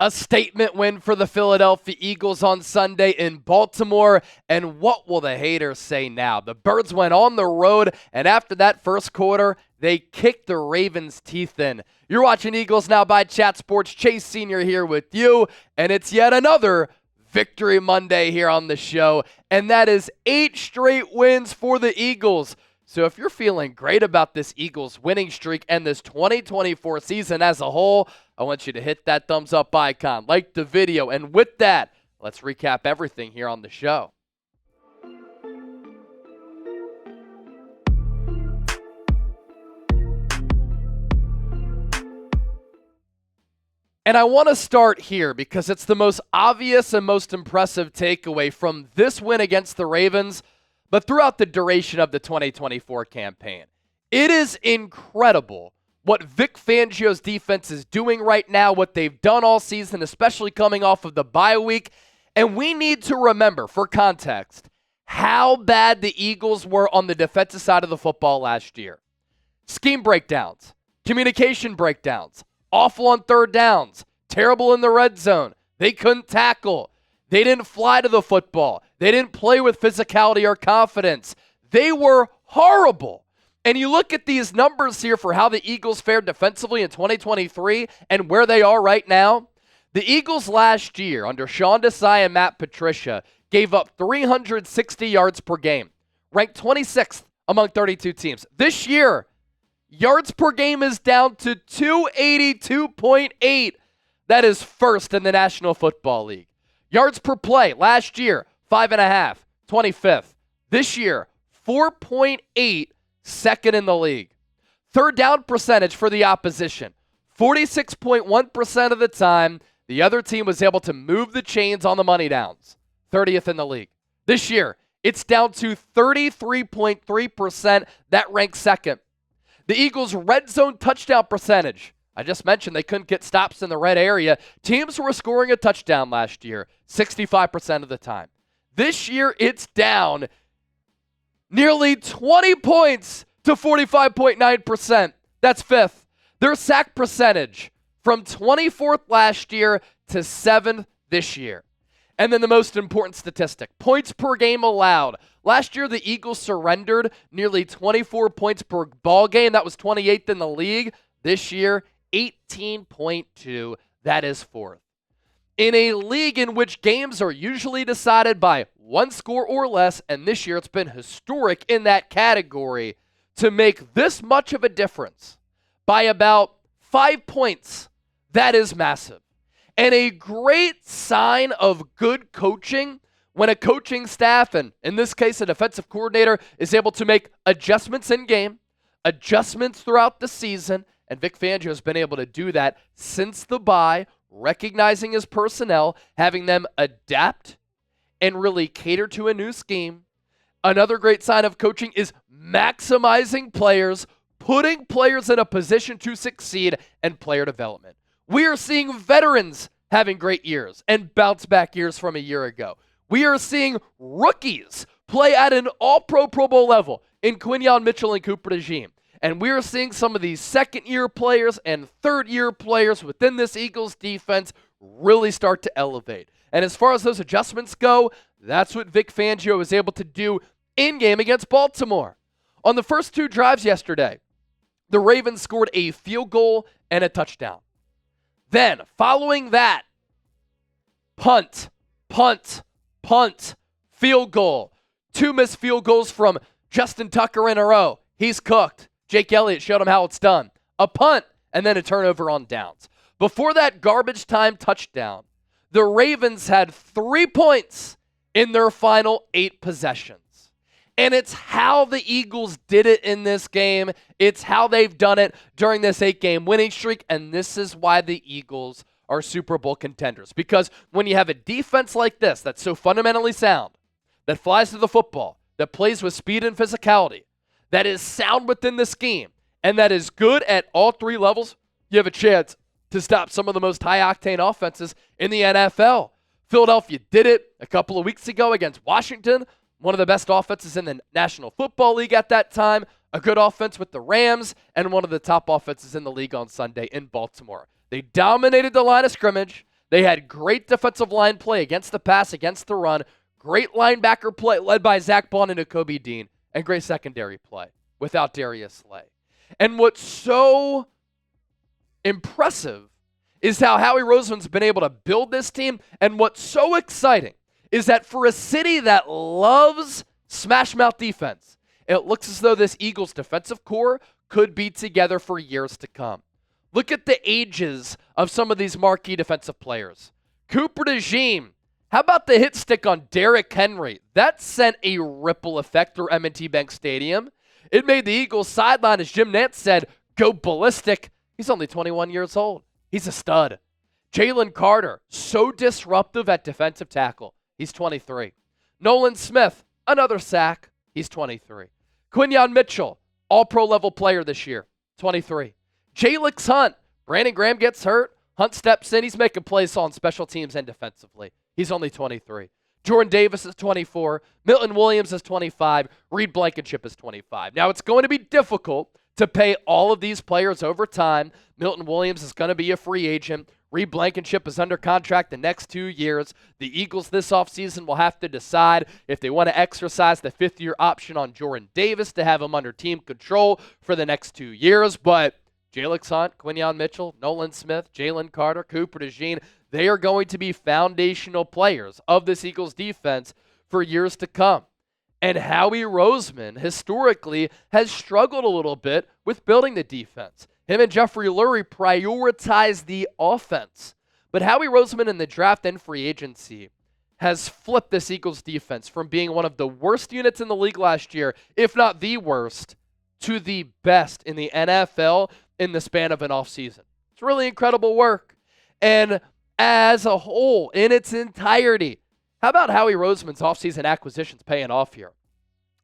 A statement win for the Philadelphia Eagles on Sunday in Baltimore. And what will the haters say now? The Birds went on the road, and after that first quarter, they kicked the Ravens' teeth in. You're watching Eagles Now by Chat Sports. Chase Sr. here with you, and it's yet another Victory Monday here on the show, and that is 8 straight wins for the Eagles. So if you're feeling great about this Eagles winning streak and this 2024 season as a whole, I want you to hit that thumbs up icon, like the video, and with that, let's recap everything here on the show. And I want to start here because it's the most obvious and most impressive takeaway from this win against the Ravens, but throughout the duration of the 2024 campaign. It is incredible what Vic Fangio's defense is doing right now, what they've done all season, especially coming off of the bye week. And we need to remember, for context, how bad the Eagles were on the defensive side of the football last year. Scheme breakdowns, communication breakdowns, awful on third downs, terrible in the red zone. They couldn't tackle. They didn't fly to the football. They didn't play with physicality or confidence. They were horrible. And you look at these numbers here for how the Eagles fared defensively in 2023 and where they are right now. The Eagles last year under Sean Desai and Matt Patricia gave up 360 yards per game, ranked 26th among 32 teams. This year, yards per game is down to 282.8. That is first in the National Football League. Yards per play, last year, 5.5, 25th. This year, 4.8, second in the league. Third down percentage for the opposition, 46.1% of the time, the other team was able to move the chains on the money downs, 30th in the league. This year, it's down to 33.3%, that ranks second. The Eagles' red zone touchdown percentage, I just mentioned they couldn't get stops in the red area. Teams were scoring a touchdown last year, 65% of the time. This year, it's down nearly 20 points to 45.9%. That's fifth. Their sack percentage from 24th last year to 7th this year. And then the most important statistic, points per game allowed. Last year, the Eagles surrendered nearly 24 points per ball game. That was 28th in the league. This year, 18.2. That is fourth. In a league in which games are usually decided by one score or less, and this year it's been historic in that category, to make this much of a difference by about 5 points, that is massive. And a great sign of good coaching when a coaching staff, and in this case a defensive coordinator, is able to make adjustments in game, adjustments throughout the season, and Vic Fangio has been able to do that since the bye, recognizing his personnel, having them adapt and really cater to a new scheme. Another great sign of coaching is maximizing players, putting players in a position to succeed, and player development. We are seeing veterans having great years and bounce back years from a year ago. We are seeing rookies play at an all-pro Pro Bowl level in Quinyon Mitchell and Cooper Dejean. And we are seeing some of these second-year players and third-year players within this Eagles defense really start to elevate. And as far as those adjustments go, that's what Vic Fangio was able to do in-game against Baltimore. On the first 2 drives yesterday, the Ravens scored a field goal and a touchdown. Then, following that, punt, field goal. 2 missed field goals from Justin Tucker in a row. He's cooked. Jake Elliott showed him how it's done. A punt, and then a turnover on downs. Before that garbage time touchdown, the Ravens had 3 points in their final 8 possessions. And it's how the Eagles did it in this game. It's how they've done it during this 8-game winning streak, and this is why the Eagles are Super Bowl contenders. Because when you have a defense like this that's so fundamentally sound, that flies to the football, that plays with speed and physicality, that is sound within the scheme, and that is good at all 3 levels, you have a chance to stop some of the most high-octane offenses in the NFL. Philadelphia did it a couple of weeks ago against Washington, one of the best offenses in the National Football League at that time, a good offense with the Rams, and one of the top offenses in the league on Sunday in Baltimore. They dominated the line of scrimmage. They had great defensive line play against the pass, against the run, great linebacker play led by Zach Bond and Nakobe Dean, and great secondary play without Darius Slay. And what's so impressive is how Howie Roseman's been able to build this team. And what's so exciting is that for a city that loves smash mouth defense, it looks as though this Eagles defensive core could be together for years to come. Look at the ages of some of these marquee defensive players. Cooper Dejean. How about the hit stick on Derrick Henry? That sent a ripple effect through M&T Bank Stadium. It made the Eagles sideline, as Jim Nantz said, go ballistic. He's only 21 years old. He's a stud. Jalen Carter, so disruptive at defensive tackle. He's 23. Nolan Smith, another sack. He's 23. Quinyon Mitchell, all-pro level player this year, 23. Jalix Hunt, Brandon Graham gets hurt. Hunt steps in. He's making plays on special teams and defensively. He's only 23. Jordan Davis is 24. Milton Williams is 25. Reed Blankenship is 25. Now, it's going to be difficult to pay all of these players over time. Milton Williams is going to be a free agent. Reed Blankenship is under contract the next 2 years. The Eagles this offseason will have to decide if they want to exercise the fifth-year option on Jordan Davis to have him under team control for the next 2 years. But Jalix Hunt, Quinyon Mitchell, Nolan Smith, Jalen Carter, Cooper Dejean, they are going to be foundational players of this Eagles defense for years to come. And Howie Roseman, historically, has struggled a little bit with building the defense. Him and Jeffrey Lurie prioritize the offense. But Howie Roseman in the draft and free agency has flipped this Eagles defense from being one of the worst units in the league last year, if not the worst, to the best in the NFL in the span of an offseason. It's really incredible work. And as a whole, in its entirety, how about Howie Roseman's offseason acquisitions paying off here?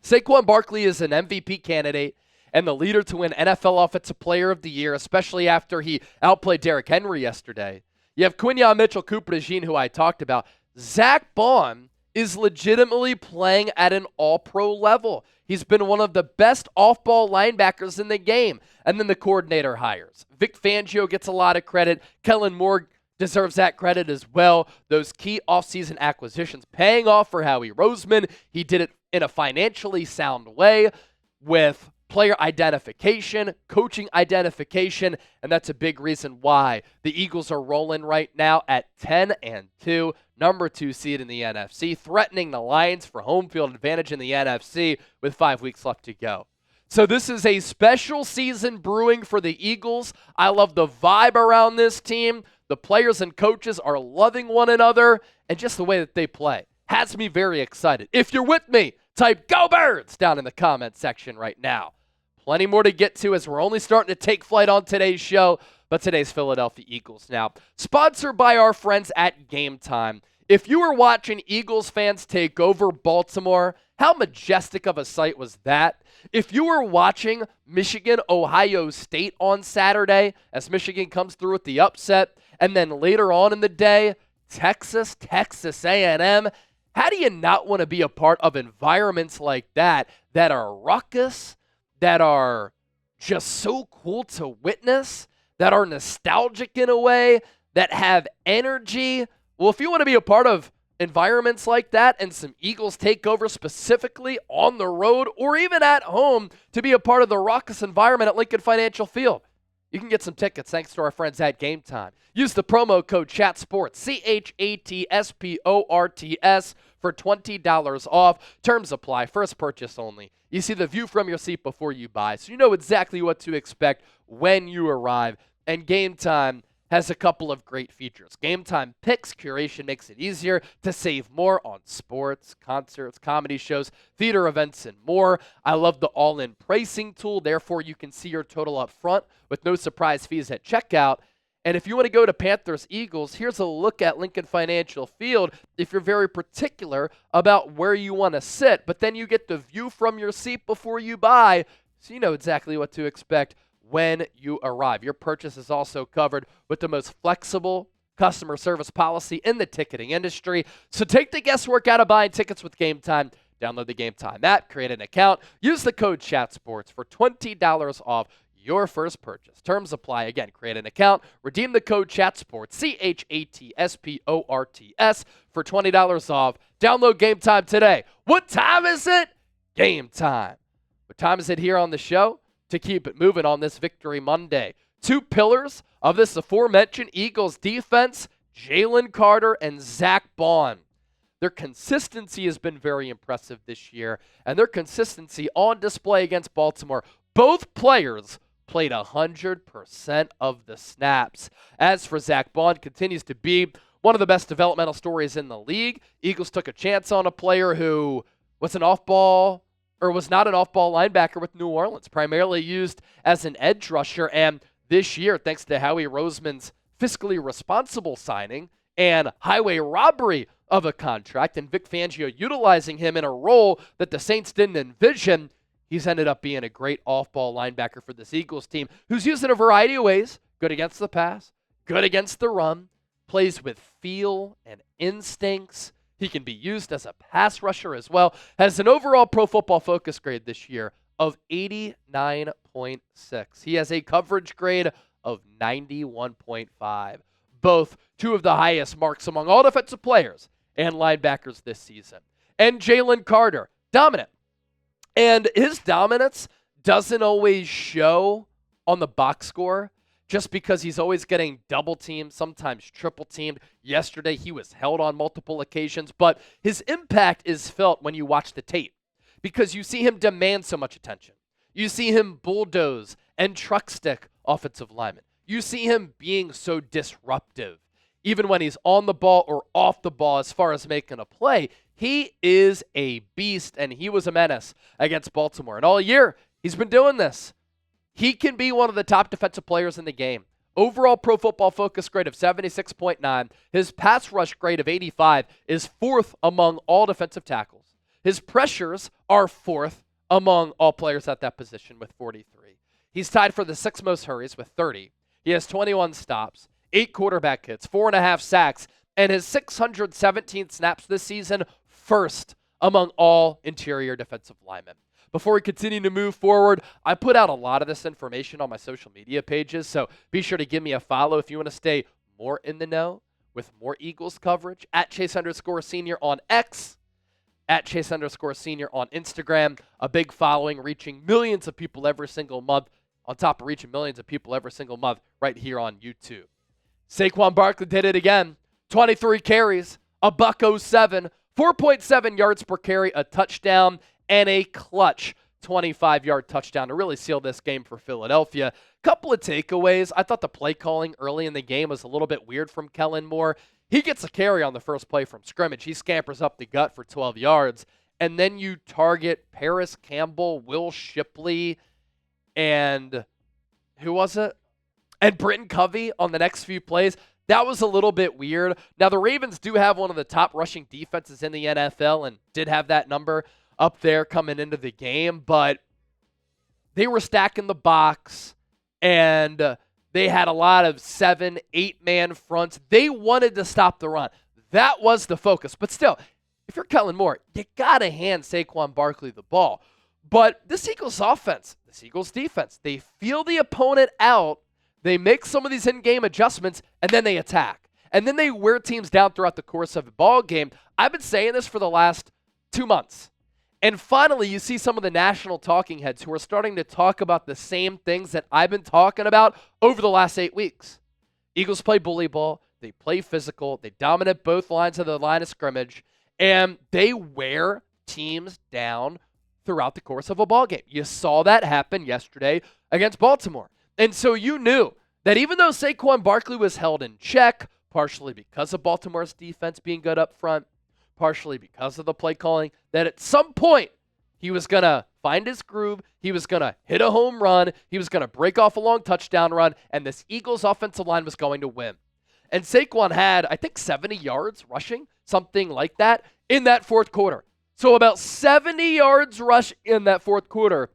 Saquon Barkley is an MVP candidate and the leader to win NFL Offensive Player of the Year, especially after he outplayed Derrick Henry yesterday. You have Quinyon Mitchell, Cooper Dejean, who I talked about. Zach Bond is legitimately playing at an all-pro level. He's been one of the best off-ball linebackers in the game. And then the coordinator hires. Vic Fangio gets a lot of credit. Kellen Moore deserves that credit as well. Those key offseason acquisitions paying off for Howie Roseman. He did it in a financially sound way with player identification, coaching identification, and that's a big reason why the Eagles are rolling right now at 10-2, number 2 seed in the NFC, threatening the Lions for home field advantage in the NFC with 5 weeks left to go. So this is a special season brewing for the Eagles. I love the vibe around this team. The players and coaches are loving one another, and just the way that they play has me very excited. If you're with me, type "Go Birds" down in the comment section right now. Plenty more to get to as we're only starting to take flight on today's show, but today's Philadelphia Eagles now. Sponsored by our friends at GameTime. If you were watching Eagles fans take over Baltimore, how majestic of a sight was that? If you were watching Michigan-Ohio State on Saturday as Michigan comes through with the upset, and then later on in the day, Texas A&M, how do you not want to be a part of environments like that that are raucous, that are just so cool to witness, that are nostalgic in a way, that have energy? Well, if you want to be a part of environments like that and some Eagles takeover specifically on the road or even at home to be a part of the raucous environment at Lincoln Financial Field, you can get some tickets thanks to our friends at GameTime. Use the promo code CHATSPORTS, CHATSPORTS, for $20 off. Terms apply. First purchase only. You see the view from your seat before you buy, so you know exactly what to expect when you arrive. And GameTime has a couple of great features. GameTime Picks curation makes it easier to save more on sports, concerts, comedy shows, theater events, and more. I love the all-in pricing tool. Therefore, you can see your total up front with no surprise fees at checkout. And if you want to go to Panthers-Eagles, here's a look at Lincoln Financial Field if you're very particular about where you want to sit. But then you get the view from your seat before you buy, so you know exactly what to expect when you arrive. Your purchase is also covered with the most flexible customer service policy in the ticketing industry. So take the guesswork out of buying tickets with GameTime. Download the GameTime app, create an account, use the code CHATSPORTS for $20 off your first purchase. Terms apply. Again, create an account, redeem the code CHATSPORTS, CHATSPORTS, for $20 off. Download GameTime today. What time is it? Game time. What time is it here on the show? To keep it moving on this Victory Monday. Two pillars of this aforementioned Eagles defense, Jalen Carter and Zach Bond. Their consistency has been very impressive this year, and their consistency on display against Baltimore. Both players played 100% of the snaps. As for Zach Bond, continues to be one of the best developmental stories in the league. Eagles took a chance on a player who was not an off-ball linebacker with New Orleans, primarily used as an edge rusher. And this year, thanks to Howie Roseman's fiscally responsible signing and highway robbery of a contract, and Vic Fangio utilizing him in a role that the Saints didn't envision, he's ended up being a great off-ball linebacker for this Eagles team, who's used in a variety of ways. Good against the pass, good against the run, plays with feel and instincts. He can be used as a pass rusher as well. Has an overall Pro Football Focus grade this year of 89.6. He has a coverage grade of 91.5. Both two of the highest marks among all defensive players and linebackers this season. And Jalen Carter, dominant. And his dominance doesn't always show on the box score just because he's always getting double teamed, sometimes triple teamed. Yesterday, he was held on multiple occasions, but his impact is felt when you watch the tape because you see him demand so much attention. You see him bulldoze and truck stick offensive linemen. You see him being so disruptive. Even when he's on the ball or off the ball as far as making a play, he is a beast, and he was a menace against Baltimore. And all year, he's been doing this. He can be one of the top defensive players in the game. Overall Pro Football Focus grade of 76.9. His pass rush grade of 85 is fourth among all defensive tackles. His pressures are fourth among all players at that position with 43. He's tied for the sixth most hurries with 30. He has 21 stops, 8 quarterback hits, 4.5 sacks, and his 617 snaps this season, first among all interior defensive linemen. Before we continue to move forward, I put out a lot of this information on my social media pages, so be sure to give me a follow if you want to stay more in the know with more Eagles coverage. At Chase_Senior on X, at Chase_Senior on Instagram. A big following, reaching millions of people every single month, on top of reaching millions of people every single month right here on YouTube. Saquon Barkley did it again. 23 carries, a $107, 4.7 yards per carry, a touchdown, and a clutch 25-yard touchdown to really seal this game for Philadelphia. Couple of takeaways. I thought the play calling early in the game was a little bit weird from Kellen Moore. He gets a carry on the first play from scrimmage. He scampers up the gut for 12 yards. And then you target Paris Campbell, Will Shipley, and who was it? And Britton Covey on the next few plays. That was a little bit weird. Now, the Ravens do have one of the top rushing defenses in the NFL and did have that number up there coming into the game, but they were stacking the box, and they had a lot of 7, 8-man fronts. They wanted to stop the run. That was the focus. But still, if you're Kellen Moore, you got to hand Saquon Barkley the ball. But this Eagles offense, this Eagles defense, they feel the opponent out, they make some of these in-game adjustments, and then they attack. And then they wear teams down throughout the course of a ball game. I've been saying this for the last 2 months. And finally, you see some of the national talking heads who are starting to talk about the same things that I've been talking about over the last 8 weeks. Eagles play bully ball. They play physical. They dominate both lines of the line of scrimmage. And they wear teams down throughout the course of a ball game. You saw that happen yesterday against Baltimore. And so you knew that even though Saquon Barkley was held in check, partially because of Baltimore's defense being good up front, partially because of the play calling, that at some point he was going to find his groove, he was going to hit a home run, he was going to break off a long touchdown run, and this Eagles offensive line was going to win. And Saquon had, I think, 70 yards rushing, something like that, in that fourth quarter. So about 70 yards rush in that fourth quarter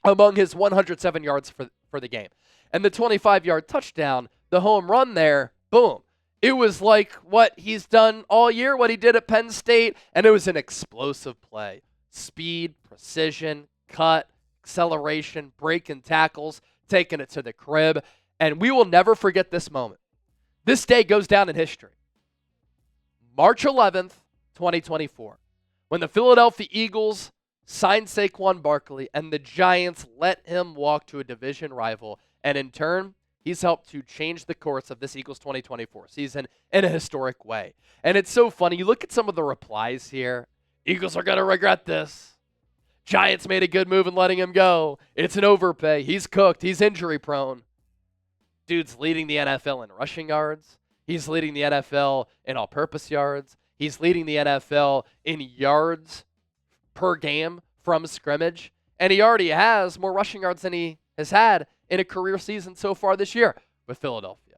among his 107 yards for the game. And the 25-yard touchdown, the home run there, boom. It was like what he's done all year, what he did at Penn State, and it was an explosive play. Speed, precision, cut, acceleration, breaking tackles, taking it to the crib, and we will never forget this moment. This day goes down in history. March 11th, 2024, when the Philadelphia Eagles signed Saquon Barkley and the Giants let him walk to a division rival, and in turn, he's helped to change the course of this Eagles 2024 season in a historic way. And it's so funny. You look at some of the replies here. Eagles are going to regret this. Giants made a good move in letting him go. It's an overpay. He's cooked. He's injury prone. Dude's leading the NFL in rushing yards. He's leading the NFL in all-purpose yards. He's leading the NFL in yards per game from scrimmage. And he already has more rushing yards than he has had in a career season so far this year with Philadelphia.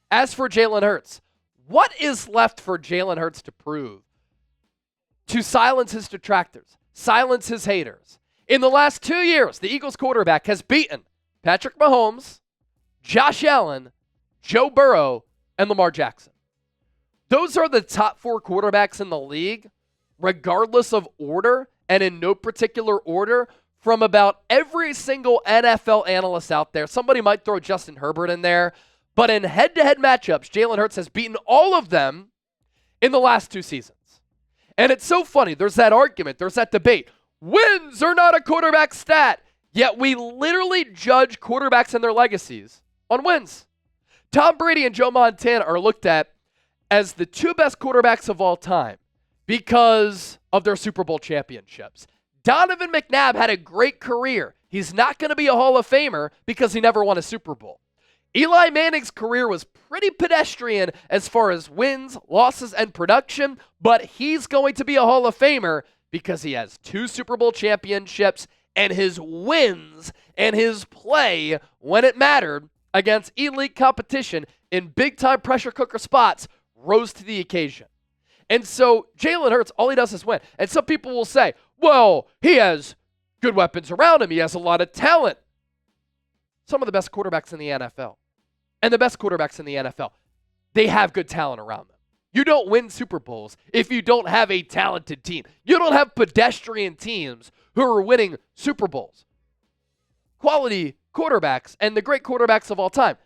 As for Jalen Hurts, what is left for Jalen Hurts to prove? To silence his detractors, silence his haters. In the last 2 years, the Eagles quarterback has beaten Patrick Mahomes, Josh Allen, Joe Burrow, and Lamar Jackson. Those are the top 4 quarterbacks in the league, regardless of order and in no particular order, from about every single NFL analyst out there. Somebody might throw Justin Herbert in there, but in head-to-head matchups, Jalen Hurts has beaten all of them in the last 2 seasons. And it's so funny. There's that argument. There's that debate. Wins are not a quarterback stat. Yet we literally judge quarterbacks and their legacies on wins. Tom Brady and Joe Montana are looked at as the 2 best quarterbacks of all time because of their Super Bowl championships. Donovan McNabb had a great career. He's not going to be a Hall of Famer because he never won a Super Bowl. Eli Manning's career was pretty pedestrian as far as wins, losses, and production, but he's going to be a Hall of Famer because he has 2 Super Bowl championships, and his wins and his play when it mattered against elite competition in big-time pressure cooker spots rose to the occasion. And so Jalen Hurts, all he does is win. And some people will say, well, he has good weapons around him. He has a lot of talent. Some of the best quarterbacks in the NFL. And the best quarterbacks in the NFL, they have good talent around them. You don't win Super Bowls if you don't have a talented team. You don't have pedestrian teams who are winning Super Bowls. Quality quarterbacks and the great quarterbacks of all time.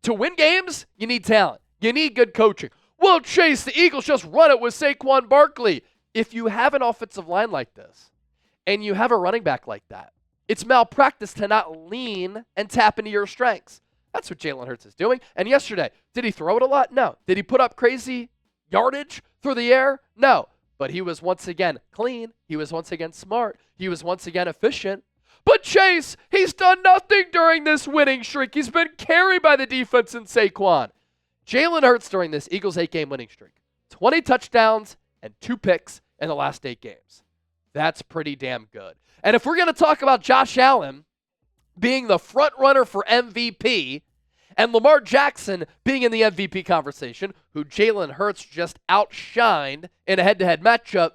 To win games, you need talent. You need good coaching. Well, Chase, the Eagles just run it with Saquon Barkley. If you have an offensive line like this and you have a running back like that, it's malpractice to not lean and tap into your strengths. That's what Jalen Hurts is doing. And yesterday, did he throw it a lot? No. Did he put up crazy yardage through the air? No. But he was once again clean. He was once again smart. He was once again efficient. But Chase, he's done nothing during this winning streak. He's been carried by the defense in Saquon. Jalen Hurts during this Eagles 8-game winning streak. 20 touchdowns and 2 picks in the last 8 games. That's pretty damn good. And if we're going to talk about Josh Allen being the front runner for MVP and Lamar Jackson being in the MVP conversation, who Jalen Hurts just outshined in a head-to-head matchup,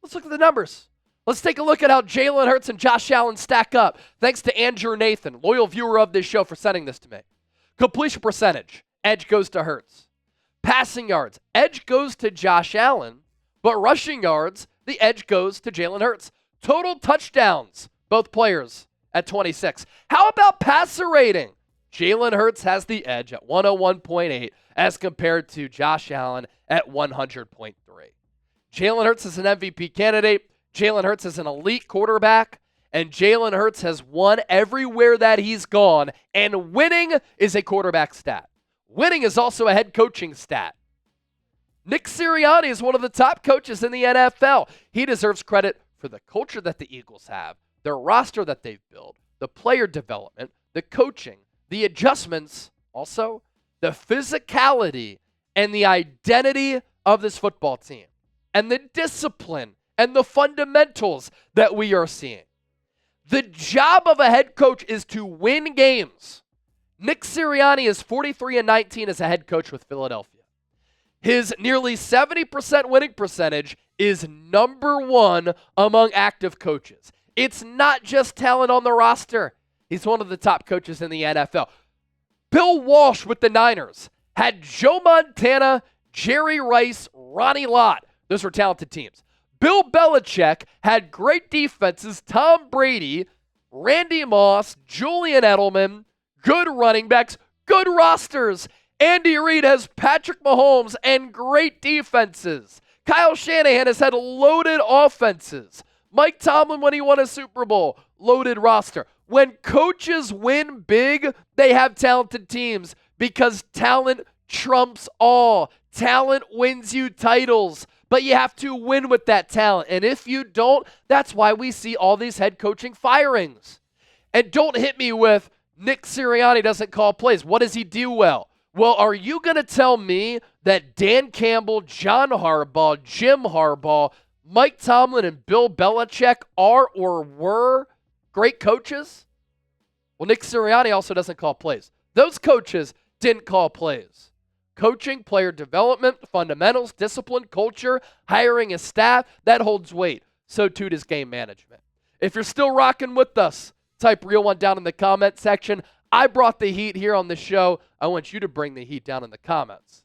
let's look at the numbers. Let's take a look at how Jalen Hurts and Josh Allen stack up. Thanks to Andrew Nathan, loyal viewer of this show, for sending this to me. Completion percentage, edge goes to Hurts. Passing yards, edge goes to Josh Allen, but rushing yards, the edge goes to Jalen Hurts. Total touchdowns, both players at 26. How about passer rating? Jalen Hurts has the edge at 101.8 as compared to Josh Allen at 100.3. Jalen Hurts is an MVP candidate. Jalen Hurts is an elite quarterback, and Jalen Hurts has won everywhere that he's gone, and winning is a quarterback stat. Winning is also a head coaching stat. Nick Sirianni is one of the top coaches in the NFL. He deserves credit for the culture that the Eagles have, their roster that they've built, the player development, the coaching, the adjustments, also the physicality and the identity of this football team, and the discipline and the fundamentals that we are seeing. The job of a head coach is to win games. Nick Sirianni is 43-19 as a head coach with Philadelphia. His nearly 70% winning percentage is number 1 among active coaches. It's not just talent on the roster. He's one of the top coaches in the NFL. Bill Walsh with the Niners had Joe Montana, Jerry Rice, Ronnie Lott. Those were talented teams. Bill Belichick had great defenses, Tom Brady, Randy Moss, Julian Edelman, good running backs, good rosters. Andy Reid has Patrick Mahomes and great defenses. Kyle Shanahan has had loaded offenses. Mike Tomlin, when he won a Super Bowl, loaded roster. When coaches win big, they have talented teams because talent trumps all. Talent wins you titles, but you have to win with that talent. And if you don't, that's why we see all these head coaching firings. And don't hit me with Nick Sirianni doesn't call plays. What does he do well? Well, are you going to tell me that Dan Campbell, John Harbaugh, Jim Harbaugh, Mike Tomlin, and Bill Belichick are or were great coaches? Well, Nick Sirianni also doesn't call plays. Those coaches didn't call plays. Coaching, player development, fundamentals, discipline, culture, hiring a staff, that holds weight. So too does game management. If you're still rocking with us, type real one down in the comment section. I brought the heat here on the show. I want you to bring the heat down in the comments.